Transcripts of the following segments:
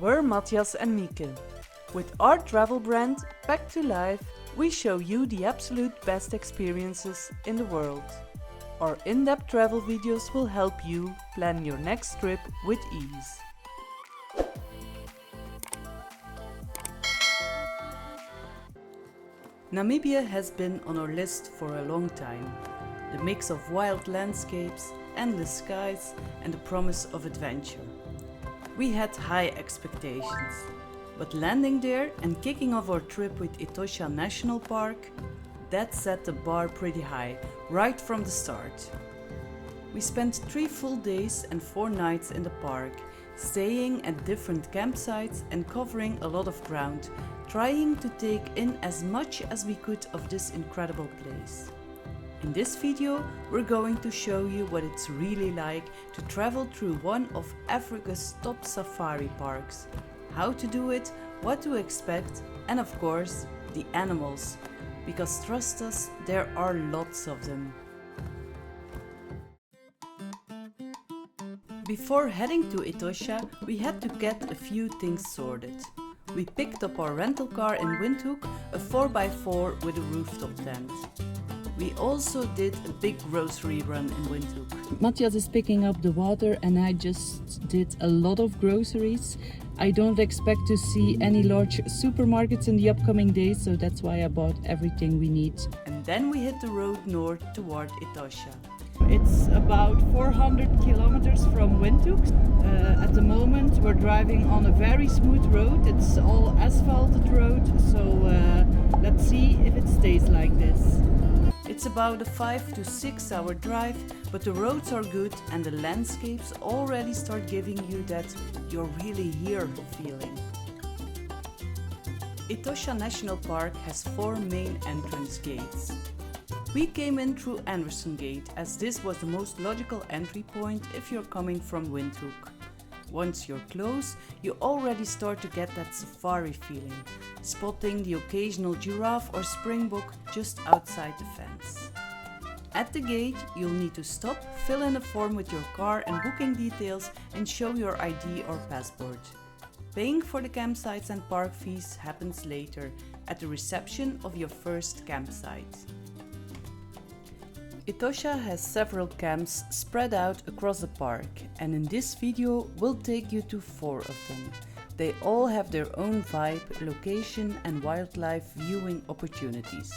We're Matthias and Mieke. With our travel brand, Back to Life, we show you the absolute best experiences in the world. Our in-depth travel videos will help you plan your next trip with ease. Namibia has been on our list for a long time. The mix of wild landscapes, endless skies, and the promise of adventure. We had high expectations, but landing there and kicking off our trip with Etosha National Park, that set the bar pretty high, right from the start. We spent 3 full days and 4 nights in the park, staying at different campsites and covering a lot of ground, trying to take in as much as we could of this incredible place. In this video, we're going to show you what it's really like to travel through one of Africa's top safari parks, how to do it, what to expect, and of course, the animals, because trust us, there are lots of them. Before heading to Etosha, we had to get a few things sorted. We picked up our rental car in Windhoek, a 4x4 with a rooftop tent. We also did a big grocery run in Windhoek. Matthias is picking up the water and I just did a lot of groceries. I don't expect to see any large supermarkets in the upcoming days, so that's why I bought everything we need. And then we hit the road north toward Etosha. It's about 400 kilometers from Windhoek. At the moment we're driving on a very smooth road. It's all asphalted road, so let's see if it stays like this. It's about a 5 to 6 hour drive, but the roads are good and the landscapes already start giving you that you're really here feeling. Etosha National Park has 4 main entrance gates. We came in through Anderson Gate as this was the most logical entry point if you're coming from Windhoek. Once you're close, you already start to get that safari feeling, spotting the occasional giraffe or springbok just outside the fence. At the gate, you'll need to stop, fill in a form with your car and booking details and show your ID or passport. Paying for the campsites and park fees happens later, at the reception of your first campsite. Etosha has several camps spread out across the park, and in this video we'll take you to 4 of them. They all have their own vibe, location and wildlife viewing opportunities.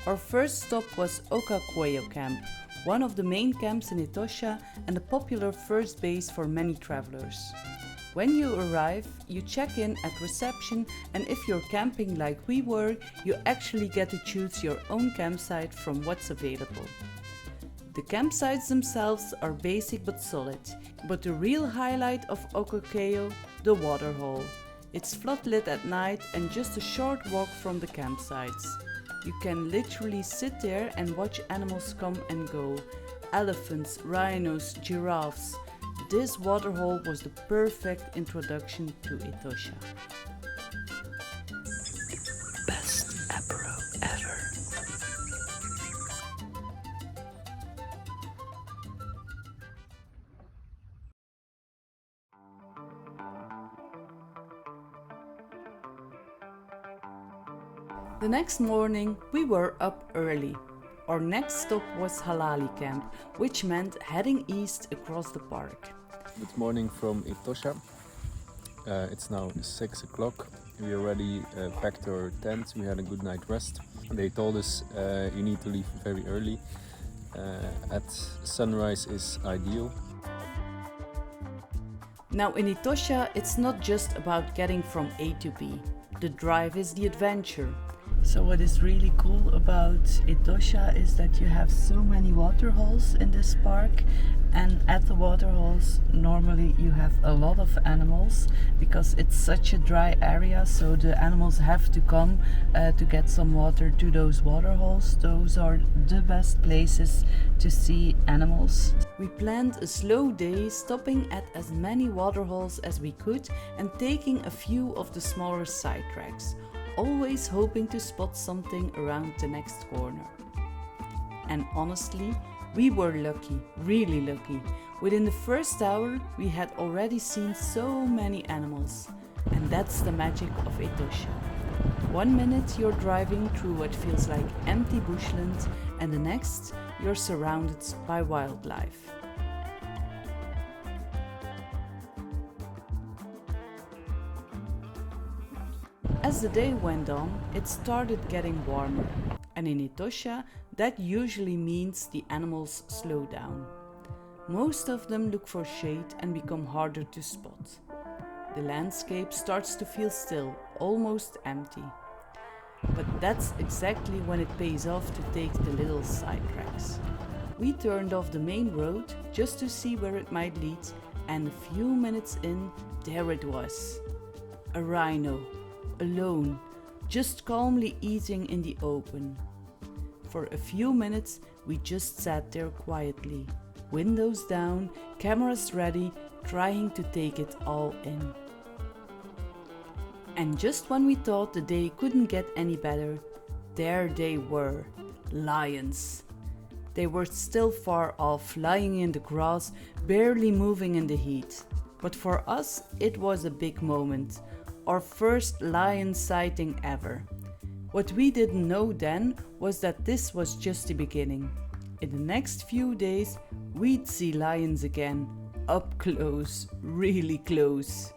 Our first stop was Okaukuejo Camp, one of the main camps in Etosha and a popular first base for many travelers. When you arrive, you check in at reception, and if you're camping like we were, you actually get to choose your own campsite from what's available. The campsites themselves are basic but solid, but the real highlight of Okaukuejo, the waterhole. It's floodlit at night and just a short walk from the campsites. You can literally sit there and watch animals come and go. Elephants, rhinos, giraffes. This waterhole was the perfect introduction to Etosha. Best apéro ever. The next morning we were up early. Our next stop was Halali camp, which meant heading east across the park. Good morning from Etosha. It's now 6 o'clock. We already packed our tent. We had a good night rest. They told us you need to leave very early. At sunrise is ideal. Now in Etosha, it's not just about getting from A to B. The drive is the adventure. So what is really cool about Etosha is that you have so many waterholes in this park, and at the waterholes normally you have a lot of animals because it's such a dry area, so the animals have to come to get some water to those waterholes. Those are the best places to see animals. We planned a slow day, stopping at as many waterholes as we could and taking a few of the smaller side tracks, always hoping to spot something around the next corner. And honestly, we were lucky, really lucky. Within the first hour, we had already seen so many animals. And that's the magic of Etosha. 1 minute you're driving through what feels like empty bushland, and the next you're surrounded by wildlife. As the day went on, it started getting warmer, and in Etosha that usually means the animals slow down. Most of them look for shade and become harder to spot. The landscape starts to feel still, almost empty. But that's exactly when it pays off to take the little side tracks. We turned off the main road just to see where it might lead, and a few minutes in, there it was. A rhino, alone, just calmly eating in the open. For a few minutes, we just sat there quietly, windows down, cameras ready, trying to take it all in. And just when we thought the day couldn't get any better, there they were, lions. They were still far off, lying in the grass, barely moving in the heat. But for us, it was a big moment, our first lion sighting ever. What we didn't know then was that this was just the beginning. In the next few days, we'd see lions again, up close, really close.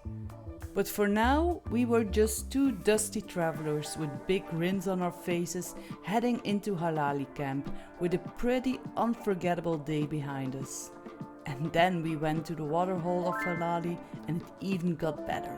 But for now, we were just two dusty travelers with big grins on our faces heading into Halali camp with a pretty unforgettable day behind us. And then we went to the waterhole of Halali and it even got better.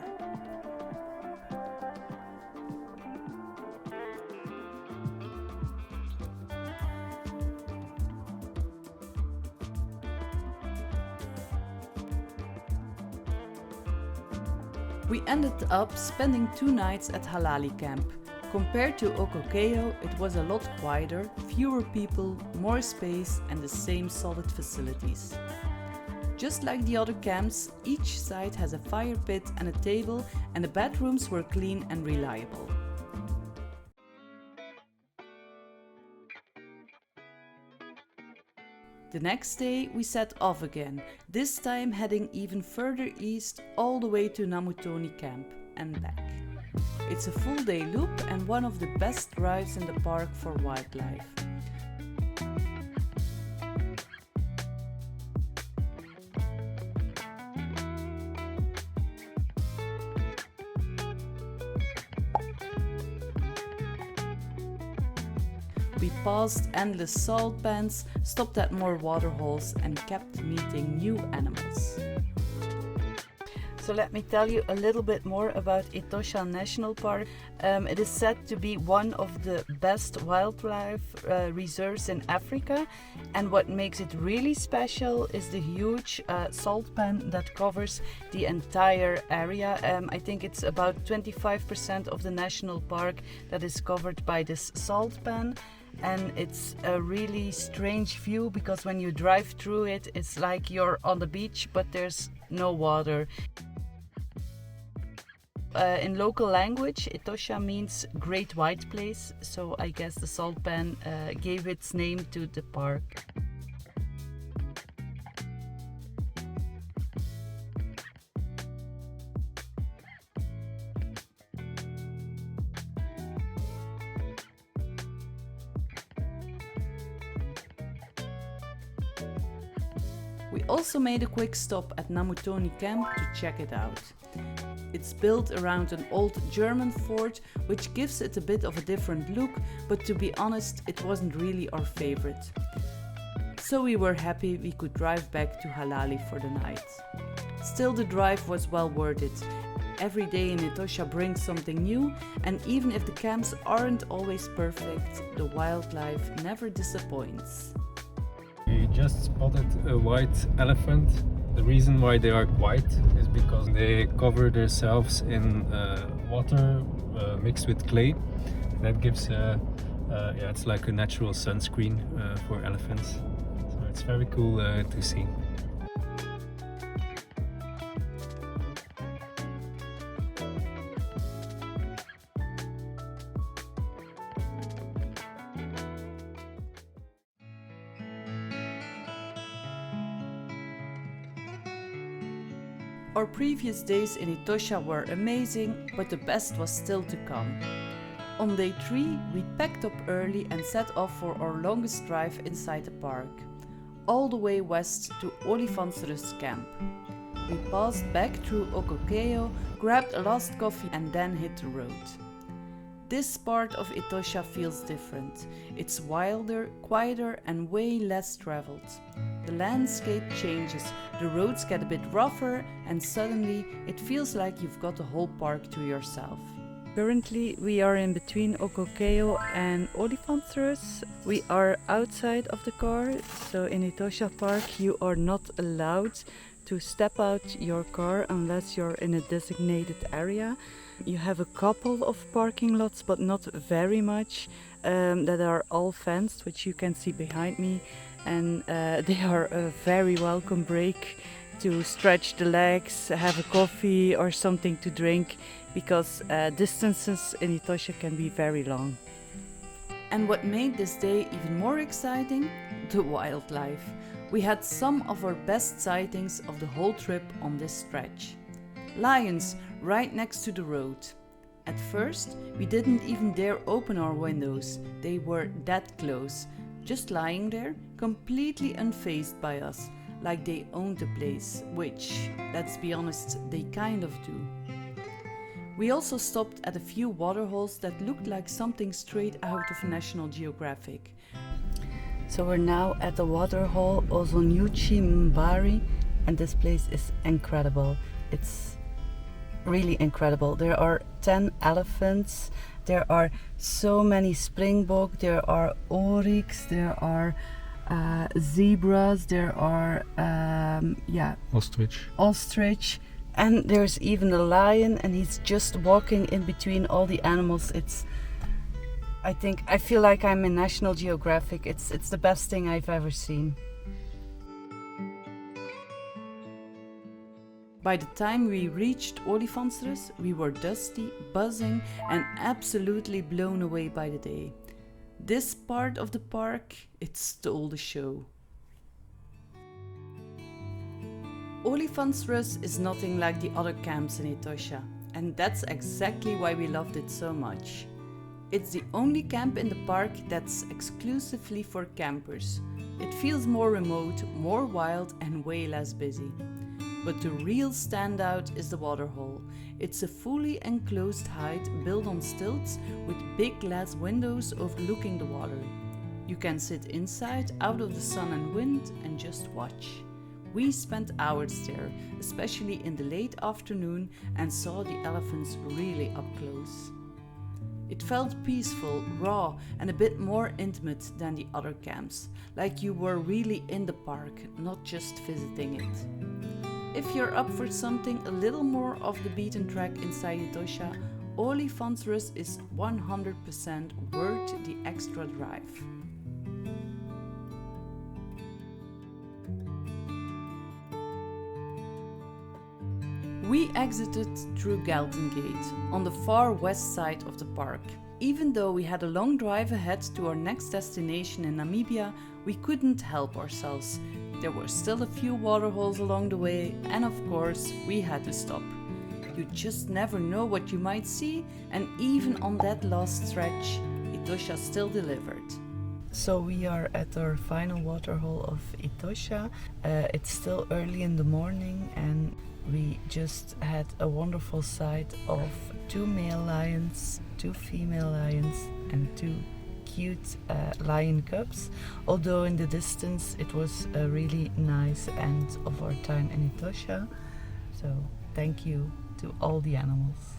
We ended up spending 2 nights at Halali camp. Compared to Okaukuejo, it was a lot quieter, fewer people, more space and the same solid facilities. Just like the other camps, each site has a fire pit and a table, and the bedrooms were clean and reliable. The next day we set off again, this time heading even further east all the way to Namutoni camp and back. It's a full day loop and one of the best drives in the park for wildlife. We passed endless salt pans, stopped at more waterholes and kept meeting new animals. So let me tell you a little bit more about Etosha National Park. It is said to be one of the best wildlife reserves in Africa, and what makes it really special is the huge salt pan that covers the entire area. I think it's about 25% of the national park that is covered by this salt pan. And it's a really strange view because when you drive through it, it's like you're on the beach, but there's no water. In local language, Etosha means great white place, so I guess the salt pan gave its name to the park. We also made a quick stop at Namutoni camp to check it out. It's built around an old German fort, which gives it a bit of a different look, but to be honest, it wasn't really our favorite. So we were happy we could drive back to Halali for the night. Still, the drive was well worth it. Every day in Etosha brings something new, and even if the camps aren't always perfect, the wildlife never disappoints. We just spotted a white elephant. The reason why they are white is because they cover themselves in water mixed with clay. That gives it's like a natural sunscreen for elephants. So it's very cool to see. Our previous days in Etosha were amazing, but the best was still to come. On day 3, we packed up early and set off for our longest drive inside the park, all the way west to Olifantsrus camp. We passed back through Okaukuejo, grabbed a last coffee and then hit the road. This part of Etosha feels different. It's wilder, quieter and way less traveled. The landscape changes, the roads get a bit rougher and suddenly it feels like you've got the whole park to yourself. Currently we are in between Okaukuejo and Olifantsrus. We are outside of the car, so in Etosha Park you are not allowed to step out your car unless you're in a designated area. You have a couple of parking lots, but not very much, that are all fenced, which you can see behind me, and they are a very welcome break to stretch the legs, have a coffee or something to drink, because distances in Etosha can be very long. And what made this day even more exciting? The wildlife. We had some of our best sightings of the whole trip on this stretch. Lions right next to the road. At first, we didn't even dare open our windows. They were that close, just lying there, completely unfazed by us, like they owned the place, which, let's be honest, they kind of do. We also stopped at a few waterholes that looked like something straight out of National Geographic. So we're now at the waterhole Ozonyuchi Mbari, and this place is incredible. It's really incredible. There are 10 elephants, there are so many springbok, there are oryx, there are zebras, there are ostrich, and there's even a lion, and he's just walking in between all the animals. I feel like I'm in National Geographic. It's the best thing I've ever seen. By the time we reached Olifantsrus, we were dusty, buzzing and absolutely blown away by the day. This part of the park, it stole the show. Olifantsrus is nothing like the other camps in Etosha, and that's exactly why we loved it so much. It's the only camp in the park that's exclusively for campers. It feels more remote, more wild and way less busy. But the real standout is the waterhole. It's a fully enclosed hide built on stilts with big glass windows overlooking the water. You can sit inside, out of the sun and wind, and just watch. We spent hours there, especially in the late afternoon, and saw the elephants really up close. It felt peaceful, raw, and a bit more intimate than the other camps, like you were really in the park, not just visiting it. If you're up for something a little more off the beaten track inside Etosha, Olifantsrus is 100% worth the extra drive. We exited through Galton Gate, on the far west side of the park. Even though we had a long drive ahead to our next destination in Namibia, we couldn't help ourselves. There were still a few waterholes along the way, and of course, we had to stop. You just never know what you might see, and even on that last stretch, Etosha still delivered. So we are at our final waterhole of Etosha. It's still early in the morning, and we just had a wonderful sight of 2 male lions, 2 female lions, and 2 cute lion cubs. Although in the distance it was a really nice end of our time in Etosha. So thank you to all the animals.